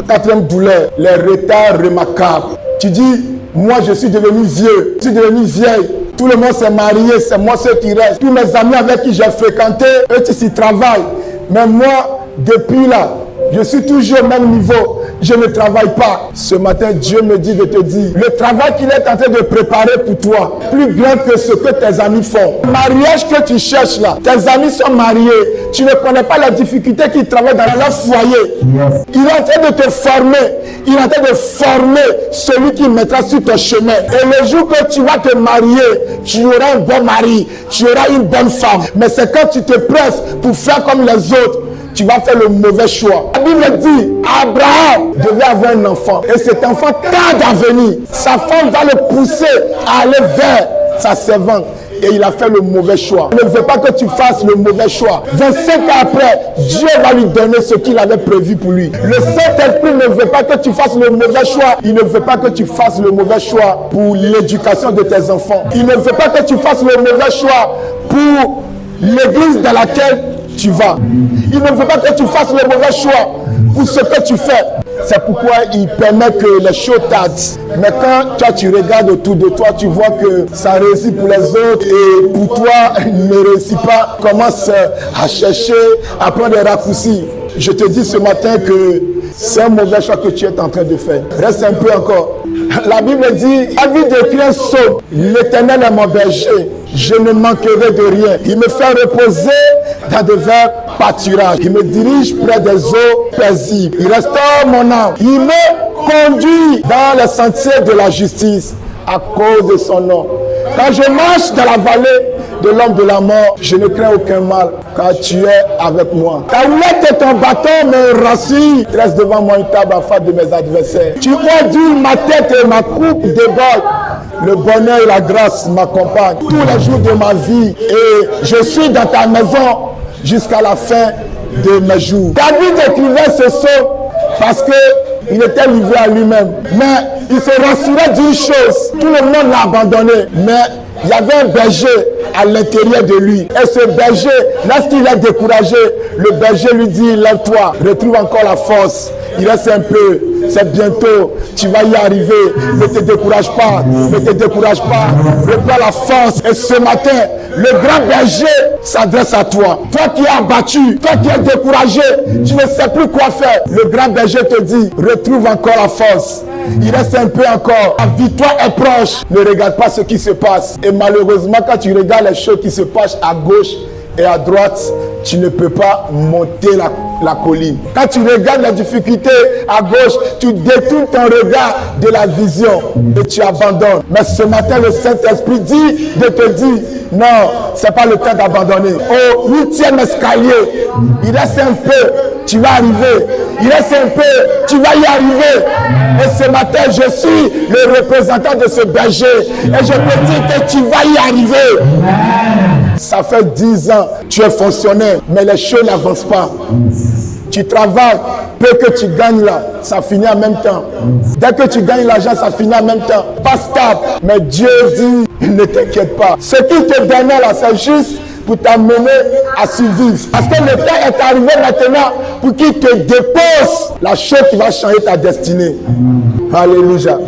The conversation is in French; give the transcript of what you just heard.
La quatrième douleur, les retards remarquables. Tu dis, moi je suis devenu vieux, je suis devenu vieille. Tout le monde s'est marié, c'est moi ceux qui restent. Tous mes amis avec qui j'ai fréquenté, eux qui s'y travaillent. Mais moi, depuis là, je suis toujours au même niveau. Je ne travaille pas. Ce matin, Dieu me dit de te dire, le travail qu'il est en train de préparer pour toi, plus grand que ce que tes amis font. Le mariage que tu cherches là, tes amis sont mariés. Tu ne connais pas la difficulté qu'ils travaillent dans leur foyer. Il est en train de te former. Il est en train de former celui qui mettra sur ton chemin. Et le jour que tu vas te marier, tu auras un bon mari, tu auras une bonne femme. Mais c'est quand tu te presses pour faire comme les autres, tu vas faire le mauvais choix. La Bible dit, Abraham devait avoir un enfant. Et cet enfant tarde à venir. Sa femme va le pousser à aller vers sa servante. Et il a fait le mauvais choix. Il ne veut pas que tu fasses le mauvais choix. 25 ans après, Dieu va lui donner ce qu'il avait prévu pour lui. Le Saint-Esprit ne veut pas que tu fasses le mauvais choix. Il ne veut pas que tu fasses le mauvais choix pour l'éducation de tes enfants. Il ne veut pas que tu fasses le mauvais choix pour l'église dans laquelle tu vas. Il ne veut pas que tu fasses le mauvais choix pour ce que tu fais. C'est pourquoi il permet que les choses tardent. Mais quand toi tu regardes autour de toi, tu vois que ça réussit pour les autres et pour toi, il ne réussit pas. Commence à chercher, à prendre des raccourcis. Je te dis ce matin que c'est un mauvais choix que tu es en train de faire. Reste un peu encore. La Bible dit, avis d'écrire un psaume, l'Éternel est mon berger, je ne manquerai de rien. Il me fait reposer dans de verts pâturages. Il me dirige près des eaux paisibles. Il restaure mon âme. Il me conduit dans les sentiers de la justice à cause de son nom. Quand je marche dans la vallée de l'homme de la mort, je ne crains aucun mal, car tu es avec moi. Ta houlette et ton bâton me rassurent. Reste devant moi une table en face de mes adversaires. Tu ondulles ma tête et ma coupe déborde. Le bonheur et la grâce m'accompagnent tous les jours de ma vie. Et je suis dans ta maison jusqu'à la fin de mes jours. David écrivait ce psaume parce qu'il était livré à lui-même. Mais il se rassurait d'une chose. Tout le monde l'a abandonné. Mais il y avait un berger à l'intérieur de lui. Et ce berger, lorsqu'il est découragé, le berger lui dit, lève-toi, retrouve encore la force. Il reste un peu, c'est bientôt, tu vas y arriver. Ne te décourage pas, ne te décourage pas. Reprends la force. Et ce matin, le grand berger s'adresse à toi. Toi qui es abattu, toi qui es découragé, tu ne sais plus quoi faire. Le grand berger te dit, retrouve encore la force. Il reste un peu encore. La victoire est proche. Ne regarde pas ce qui se passe. Et malheureusement, quand tu regardes les choses qui se passent à gauche et à droite, tu ne peux pas monter la colline. Quand tu regardes la difficulté à gauche, tu détournes ton regard de la vision et tu abandonnes. Mais ce matin, le Saint-Esprit dit de te dire, non, ce n'est pas le temps d'abandonner. Au 8e escalier, il reste un peu, tu vas arriver. Il reste un peu, tu vas y arriver. Et ce matin, je suis le représentant de ce berger. Et je peux dire que tu vas y arriver. Ça fait 10 ans, tu es fonctionnaire, mais les choses n'avancent pas. Tu travailles, peu que tu gagnes là, ça finit en même temps. Dès que tu gagnes l'argent, ça finit en même temps. Pas stable. Mais Dieu dit, ne t'inquiète pas. Ce qu'il te donnait là, c'est juste pour t'amener à survivre. Parce que le temps est arrivé maintenant pour qu'il te dépose la chose qui va changer ta destinée. Alléluia.